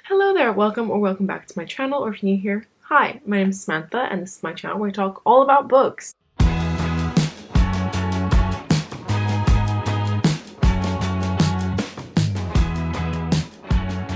Hello there, welcome or welcome back to my channel, or if you're new here, hi, my name is Samantha and this is my channel where I talk all about books.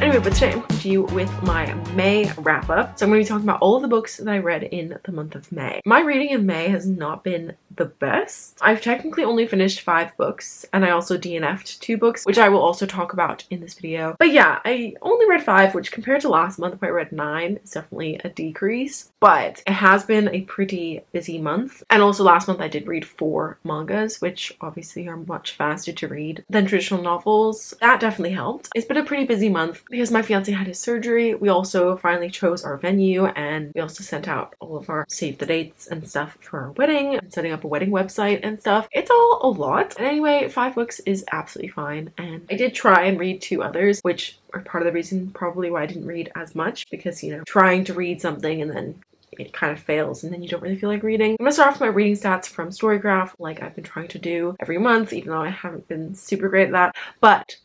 Anyway, but today I'm coming to you with my May wrap-up. So I'm going to be talking about all of the books that I read in the month of May. My reading in May has not been the best. I've technically only finished 5 books, and I also DNF'd 2 books, which I will also talk about in this video. But yeah, I only read 5, which compared to last month where I read 9, is definitely a decrease. But it has been a pretty busy month. And also last month I did read 4 mangas, which obviously are much faster to read than traditional novels. That definitely helped. It's been a pretty busy month because my fiance had his surgery. We also finally chose our venue, and we also sent out all of our save the dates and stuff for our wedding and setting up a wedding website and stuff. It's all a lot. And anyway, 5 books is absolutely fine. And I did try and read 2 others, which are part of the reason probably why I didn't read as much, because, you know, trying to read something and then it kind of fails and then you don't really feel like reading. I'm gonna start off with my reading stats from Storygraph, like I've been trying to do every month, even though I haven't been super great at that. But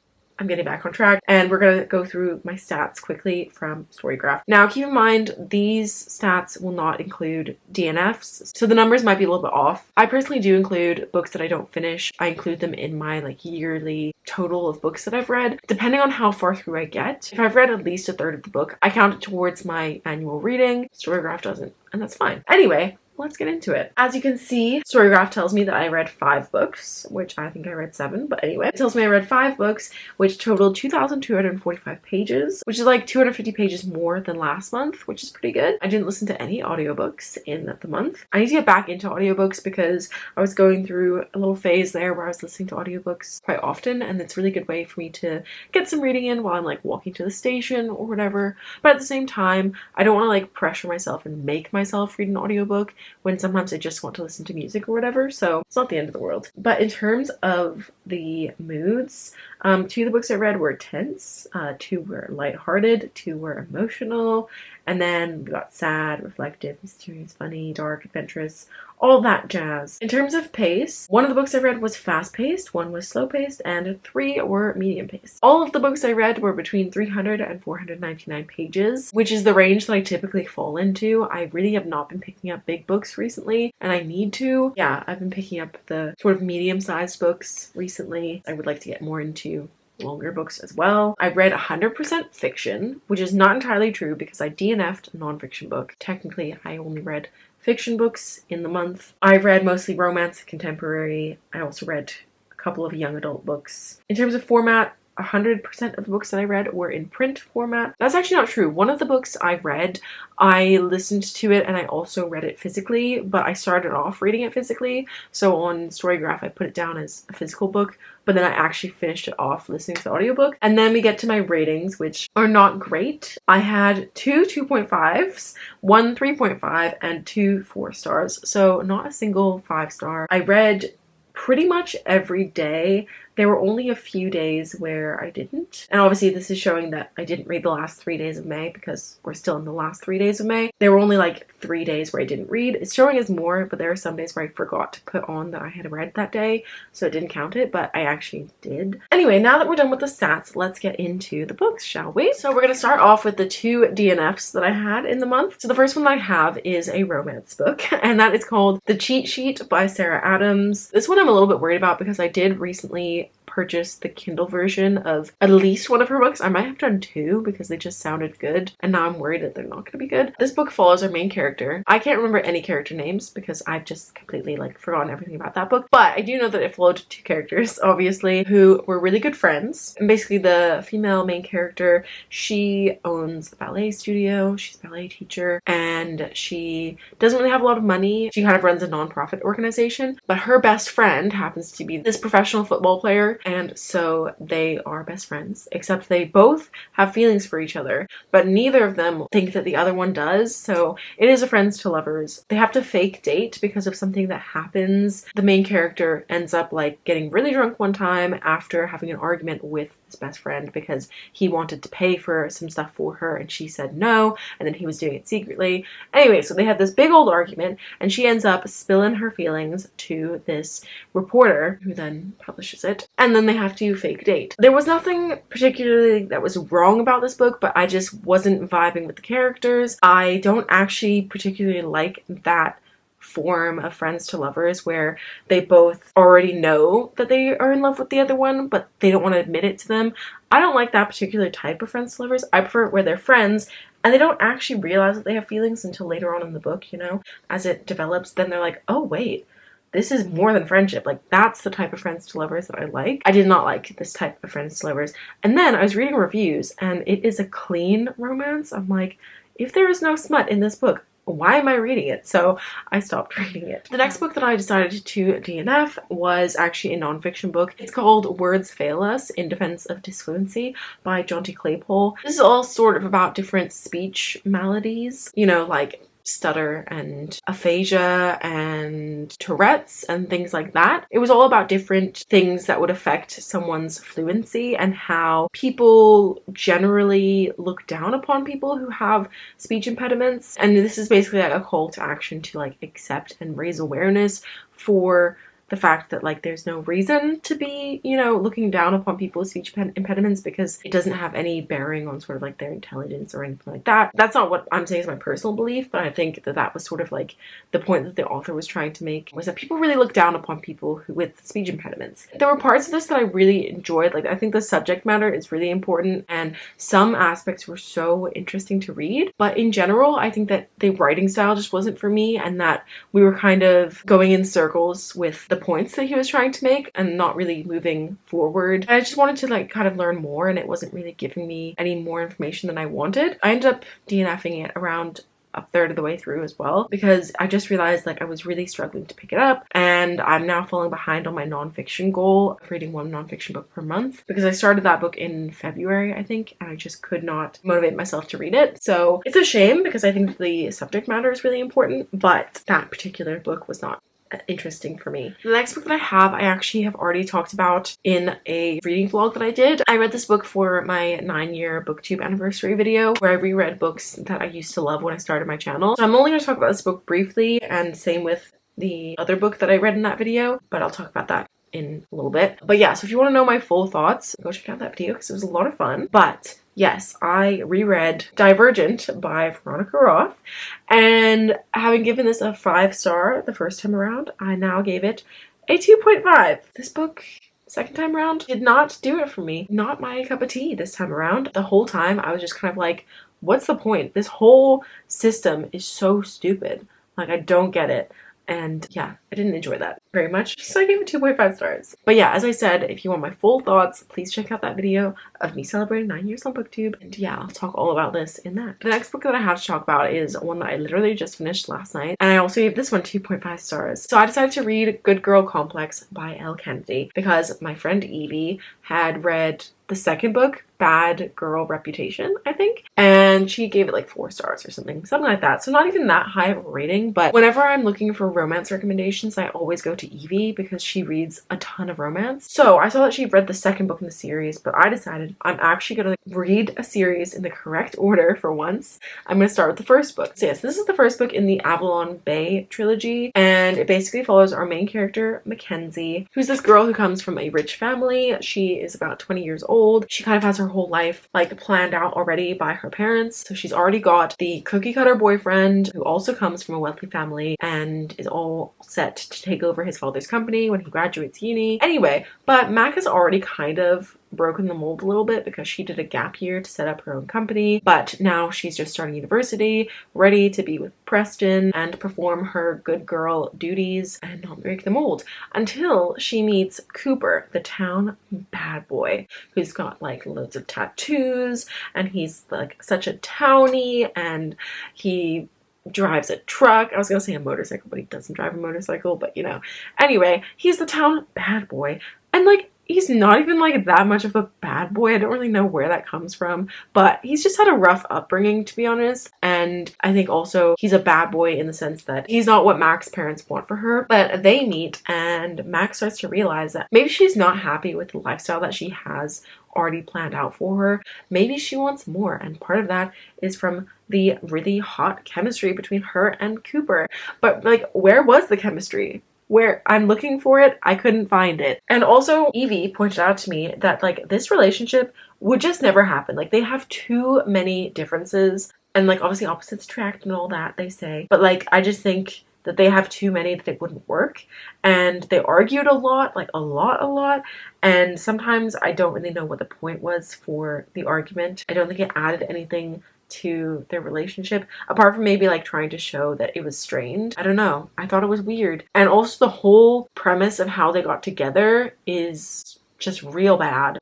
I'm getting back on track, and we're gonna go through my stats quickly from Storygraph. Now, keep in mind, these stats will not include DNFs, so the numbers might be a little bit off. I personally do include books that I don't finish. I include them in my yearly total of books that I've read, depending on how far through I get. If I've read at least a third of the book, I count it towards my annual reading. Storygraph doesn't, and that's fine. Anyway, let's get into it. As you can see, Storygraph tells me that I read 5 books, which I think I read 7, but anyway. It tells me I read 5 books, which totaled 2,245 pages, which is like 250 pages more than last month, which is pretty good. I didn't listen to any audiobooks in the month. I need to get back into audiobooks because I was going through a little phase there where I was listening to audiobooks quite often, and it's a really good way for me to get some reading in while I'm walking to the station or whatever. But at the same time, I don't want to pressure myself and make myself read an audiobook when sometimes I just want to listen to music or whatever, so it's not the end of the world. But in terms of the moods, 2 of the books I read were tense, 2 were lighthearted, 2 were emotional, and then we got sad, reflective, mysterious, funny, dark, adventurous, all that jazz. In terms of pace, 1 of the books I read was fast-paced, 1 was slow-paced, and 3 were medium-paced. All of the books I read were between 300 and 499 pages, which is the range that I typically fall into. I really have not been picking up big books recently, and I need to. Yeah, I've been picking up the sort of medium-sized books recently. I would like to get more into longer books as well. I read 100% fiction, which is not entirely true because I DNF'd a non-fiction book. Technically, I only read fiction books in the month. I read mostly romance and contemporary. I also read a couple of young adult books. In terms of format, 100% of the books that I read were in print format. That's actually not true. One of the books I read, I listened to it and I also read it physically, but I started off reading it physically. So on Storygraph, I put it down as a physical book, but then I actually finished it off listening to the audiobook. And then we get to my ratings, which are not great. I had 2 2.5s, 1 3.5, and 2 4 stars. So not a single 5-star. I read pretty much every day. There were only a few days where I didn't. And obviously this is showing that I didn't read the last 3 days of May because we're still in the last 3 days of May. There were only 3 days where I didn't read. It's showing as more, but there are some days where I forgot to put on that I had read that day, so it didn't count it, but I actually did. Anyway, now that we're done with the stats, let's get into the books, shall we? So we're going to start off with the 2 DNFs that I had in the month. So the first one that I have is a romance book, and that is called The Cheat Sheet by Sarah Adams. This one I'm a little bit worried about because I did recently purchase the Kindle version of at least one of her books. I might have done 2 because they just sounded good, and now I'm worried that they're not going to be good. This book follows our main character. I can't remember any character names because I've just completely forgotten everything about that book, but I do know that it followed 2 characters, obviously, who were really good friends. And basically the female main character, she owns a ballet studio, she's a ballet teacher, and she doesn't really have a lot of money. She kind of runs a non-profit organization, but her best friend happens to be this professional football player, and so they are best friends, except they both have feelings for each other, but neither of them think that the other one does, so it is a friends to lovers. They have to fake date because of something that happens. The main character ends up getting really drunk one time after having an argument with his best friend because he wanted to pay for some stuff for her and she said no, and then he was doing it secretly. Anyway, so they had this big old argument and she ends up spilling her feelings to this reporter who then publishes it, and then they have to fake date. There was nothing particularly that was wrong about this book, but I just wasn't vibing with the characters. I don't actually particularly like that form of friends to lovers where they both already know that they are in love with the other one, but they don't want to admit it to them. I don't like that particular type of friends to lovers. I prefer it where they're friends and they don't actually realize that they have feelings until later on in the book, you know, as it develops. Then they're like, oh wait, this is more than friendship. Like, that's the type of friends to lovers that I like. I did not like this type of friends to lovers. And then I was reading reviews and it is a clean romance. I'm like, if there is no smut in this book, why am I reading it? So I stopped reading it. The next book that I decided to DNF was actually a nonfiction book. It's called Words Fail Us in Defense of Disfluency by Jonty Claypole. This is all sort of about different speech maladies, you know, like stutter and aphasia and Tourette's and things like that. It was all about different things that would affect someone's fluency and how people generally look down upon people who have speech impediments. And this is basically like a call to action to like accept and raise awareness for the fact that like there's no reason to be, you know, looking down upon people with speech impediments because it doesn't have any bearing on sort of like their intelligence or anything like that. That's not what I'm saying is my personal belief, but I think that that was sort of like the point that the author was trying to make, was that people really look down upon people with speech impediments. There were parts of this that I really enjoyed. Like, I think the subject matter is really important and some aspects were so interesting to read, but in general I think that the writing style just wasn't for me and that we were kind of going in circles with the points that he was trying to make and not really moving forward. I just wanted to like kind of learn more and it wasn't really giving me any more information than I wanted. I ended up DNFing it around a third of the way through as well because I just realized like I was really struggling to pick it up and I'm now falling behind on my nonfiction goal of reading one nonfiction book per month because I started that book in February, I think, and I just could not motivate myself to read it. So it's a shame because I think the subject matter is really important, but that particular book was not interesting for me. The next book that I actually have already talked about in a reading vlog that I did. I read this book for my 9-year booktube anniversary video where I reread books that I used to love when I started my channel. So I'm only going to talk about this book briefly, and same with the other book that I read in that video, but I'll talk about that in a little bit. But yeah, so if you want to know my full thoughts, go check out that video because it was a lot of fun. But yes, I reread Divergent by Veronica Roth, and having given this a 5-star the first time around, I now gave it a 2.5. This book, second time around, did not do it for me. Not my cup of tea this time around. The whole time I was just kind of like, what's the point? This whole system is so stupid. Like, I don't get it. And yeah, I didn't enjoy that very much, so I gave it 2.5 stars. But yeah, as I said, if you want my full thoughts, please check out that video of me celebrating 9 years on booktube. And yeah, I'll talk all about this in that. The next book that I have to talk about is one that I literally just finished last night, and I also gave this one 2.5 stars. So I decided to read Good Girl Complex by Elle Kennedy because my friend Evie had read the second book, Bad Girl Reputation, I think, and she gave it like 4 stars or something like that. So not even that high of a rating, but whenever I'm looking for romance recommendations, I always go to Evie because she reads a ton of romance. So I saw that she read the second book in the series, but I decided I'm actually gonna read a series in the correct order for once. I'm gonna start with the first book. So yes, this is the first book in the Avalon Bay trilogy, and it basically follows our main character, Mackenzie, who's this girl who comes from a rich family. She is about 20 years old. She kind of has her whole life like planned out already by her parents. So she's already got the cookie cutter boyfriend who also comes from a wealthy family and is all set to take over his father's company when he graduates uni. Anyway, but Mac has already kind of broken the mold a little bit because she did a gap year to set up her own company, but now she's just starting university, ready to be with Preston and perform her good girl duties and not break the mold, until she meets Cooper, the town bad boy, who's got like loads of tattoos and he's like such a townie and he drives a truck. I was gonna say a motorcycle, but he doesn't drive a motorcycle, but you know. Anyway, he's the town bad boy and like he's not even like that much of a bad boy. I don't really know where that comes from, but he's just had a rough upbringing, to be honest. And I think also he's a bad boy in the sense that he's not what Mac's parents want for her. But they meet and Mac starts to realize that maybe she's not happy with the lifestyle that she has already planned out for her. Maybe she wants more, and part of that is from the really hot chemistry between her and Cooper. But like, where was the chemistry? Where I'm looking for it, I couldn't find it. And also Evie pointed out to me that like this relationship would just never happen. Like they have too many differences, and like obviously opposites attract and all that they say, but like I just think that they have too many that it wouldn't work. And they argued a lot, like a lot, and sometimes I don't really know what the point was for the argument. I don't think it added anything to their relationship apart from maybe like trying to show that it was strained. I don't know, I thought it was weird. And also the whole premise of how they got together is just real bad,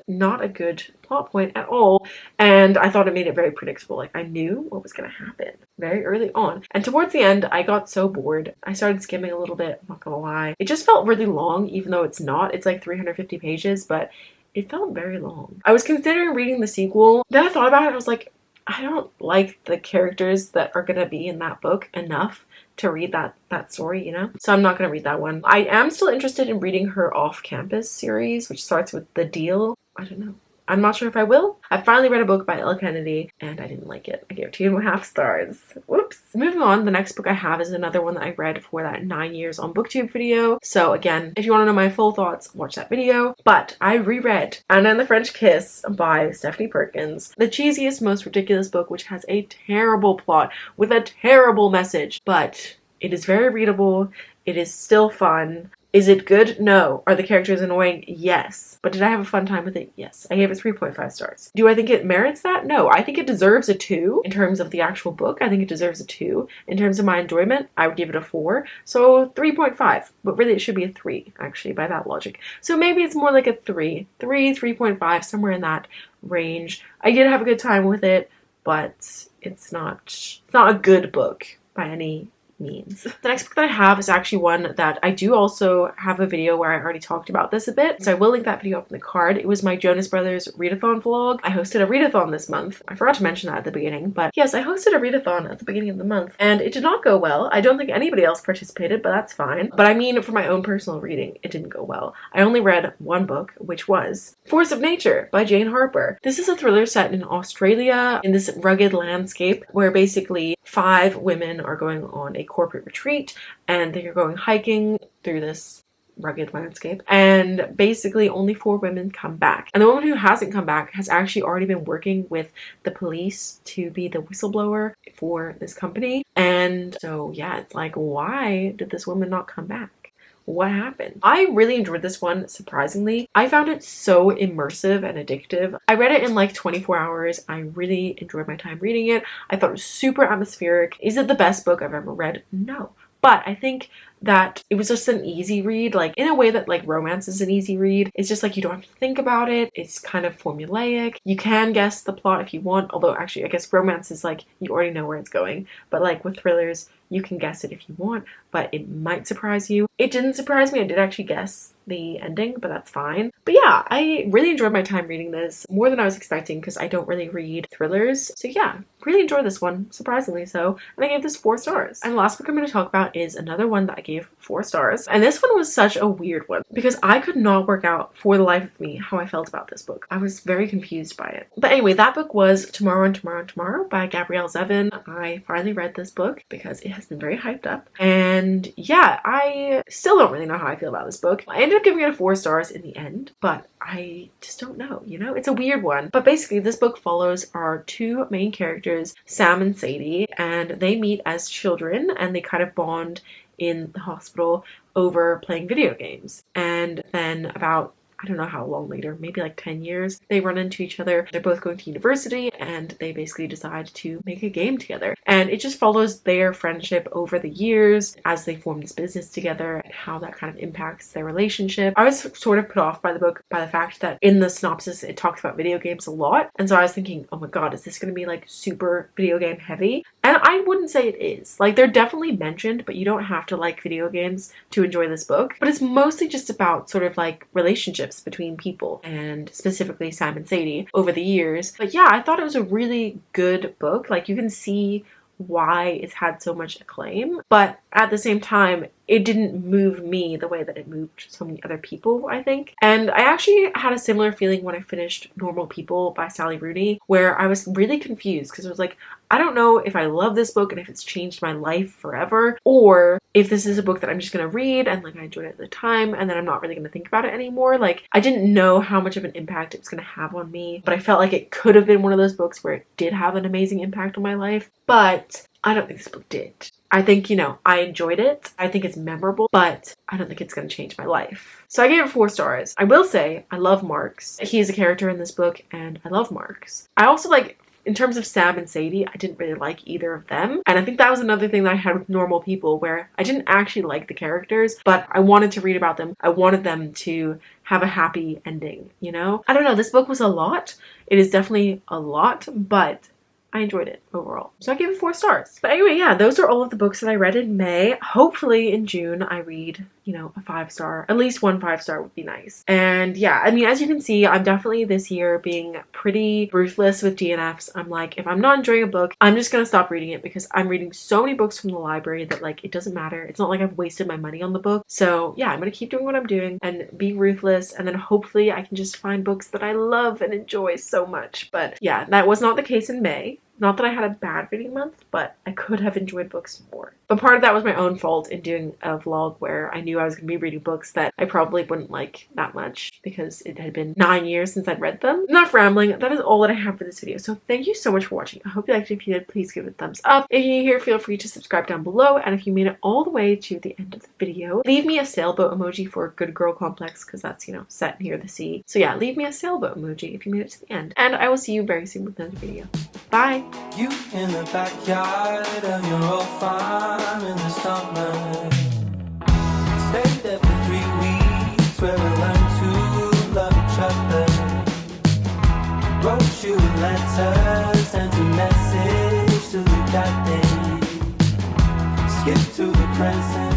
not a good plot point at all. And I thought it made it very predictable. Like I knew what was gonna happen very early on, and towards the end I got so bored I started skimming a little bit. I'm not gonna lie, it just felt really long, even though it's not. It's like 350 pages, but it felt very long. I was considering reading the sequel. Then I thought about it. I was like, I don't like the characters that are gonna be in that book enough to read that story, you know? So I'm not gonna read that one. I am still interested in reading her off-campus series, which starts with The Deal. I don't know. I'm not sure if I will. I finally read a book by Elle Kennedy and I didn't like it. I gave it 2.5 stars. Whoops. Moving on, the next book I have is another one that I read for that 9 years on booktube video. So again, if you want to know my full thoughts, watch that video. But I reread Anna and the French Kiss by Stephanie Perkins. The cheesiest, most ridiculous book, which has a terrible plot with a terrible message. But it is very readable. It is still fun. Is it good? No. Are the characters annoying? Yes. But did I have a fun time with it? Yes. I gave it 3.5 stars. Do I think it merits that? No. I think it deserves a 2 in terms of the actual book. I think it deserves a 2. In terms of my enjoyment, I would give it a 4. So 3.5. But really it should be a 3, actually, by that logic. So maybe it's more like a 3. 3.5, somewhere in that range. I did have a good time with it, but it's not a good book by any means. The next book that I have is actually one that I do also have a video where I already talked about this a bit, so I will link that video up in the card. It was my Jonas Brothers readathon vlog. I hosted a readathon this month. I forgot to mention that at the beginning, but yes, I hosted a readathon at the beginning of the month and it did not go well. I don't think anybody else participated, but that's fine. But I mean, for my own personal reading, it didn't go well. I only read one book, which was Force of Nature by Jane Harper. This is a thriller set in Australia in this rugged landscape where basically 5 women are going on a corporate retreat and they're going hiking through this rugged landscape, and basically only 4 women come back, and the woman who hasn't come back has actually already been working with the police to be the whistleblower for this company. And so yeah, it's like, why did this woman not come back? What happened? I really enjoyed this one, surprisingly. I found it so immersive and addictive. I read it in like 24 hours. I really enjoyed my time reading it. I thought it was super atmospheric. Is it the best book I've ever read? No. But I think that it was just an easy read, like in a way that like romance is an easy read. It's just like you don't have to think about it. It's kind of formulaic. You can guess the plot if you want, although actually I guess romance is like you already know where it's going. But like with thrillers, you can guess it if you want, but it might surprise you. It didn't surprise me. I did actually guess the ending, but that's fine. But yeah, I really enjoyed my time reading this, more than I was expecting because I don't really read thrillers. So yeah, really enjoyed this one, surprisingly so, and I gave this 4 stars. And the last book I'm going to talk about is another one that I gave 4 stars, and this one was such a weird one because I could not work out for the life of me how I felt about this book. I was very confused by it. But anyway, that book was Tomorrow and Tomorrow and Tomorrow by Gabrielle Zevin. I finally read this book because it has been very hyped up, and yeah, I still don't really know how I feel about this book. I ended up giving it a 4 stars in the end, but I just don't know, you know? It's a weird one. But basically, this book follows our 2 main characters, Sam and Sadie, and they meet as children and they kind of bond in the hospital over playing video games. And then about, I don't know how long later, maybe like 10 years, they run into each other. They're both going to university and they basically decide to make a game together. And it just follows their friendship over the years as they form this business together and how that kind of impacts their relationship. I was sort of put off by the book by the fact that in the synopsis it talks about video games a lot. And so I was thinking, oh my god, is this going to be like super video game heavy? And I wouldn't say it is. Like, they're definitely mentioned, but you don't have to like video games to enjoy this book. But it's mostly just about sort of like relationships between people, and specifically Sam and Sadie over the years. But yeah, I thought it was a really good book. Like, you can see why it's had so much acclaim, but at the same time, it didn't move me the way that it moved so many other people, I think. And I actually had a similar feeling when I finished Normal People by Sally Rooney, where I was really confused because I was like, I don't know if I love this book and if it's changed my life forever, or if this is a book that I'm just gonna read and like I enjoyed it at the time and then I'm not really gonna think about it anymore. Like, I didn't know how much of an impact it was gonna have on me, but I felt like it could have been one of those books where it did have an amazing impact on my life. But I don't think this book did. I think, you know, I enjoyed it. I think it's memorable, but I don't think it's going to change my life. So I gave it 4 stars. I will say I love Marks. He's a character in this book and I love Marks. I also like, in terms of Sam and Sadie, I didn't really like either of them. And I think that was another thing that I had with Normal People, where I didn't actually like the characters, but I wanted to read about them. I wanted them to have a happy ending, you know? I don't know, this book was a lot. It is definitely a lot, but I enjoyed it overall. So I gave it 4 stars. But anyway, yeah, those are all of the books that I read in May. Hopefully in June I read, you know, a 5-star. At least 1 5-star would be nice. And yeah, I mean, as you can see, I'm definitely this year being pretty ruthless with DNFs. I'm like, if I'm not enjoying a book, I'm just gonna stop reading it because I'm reading so many books from the library that like, it doesn't matter. It's not like I've wasted my money on the book. So yeah, I'm gonna keep doing what I'm doing and be ruthless. And then hopefully I can just find books that I love and enjoy so much. But yeah, that was not the case in May. Not that I had a bad reading month, but I could have enjoyed books more. But part of that was my own fault in doing a vlog where I knew I was going to be reading books that I probably wouldn't like that much because it had been 9 years since I'd read them. Enough rambling. That is all that I have for this video. So thank you so much for watching. I hope you liked it. If you did, please give it a thumbs up. If you're new here, feel free to subscribe down below. And if you made it all the way to the end of the video, leave me a sailboat emoji for a good girl complex because that's, you know, set near the sea. So yeah, leave me a sailboat emoji if you made it to the end. And I will see you very soon with another video. Bye! You in the backyard of your old farm in the summer. Stayed there for 3 weeks where we learned to love each other. Wrote you letters, sent a message to you that day. Skip to the present.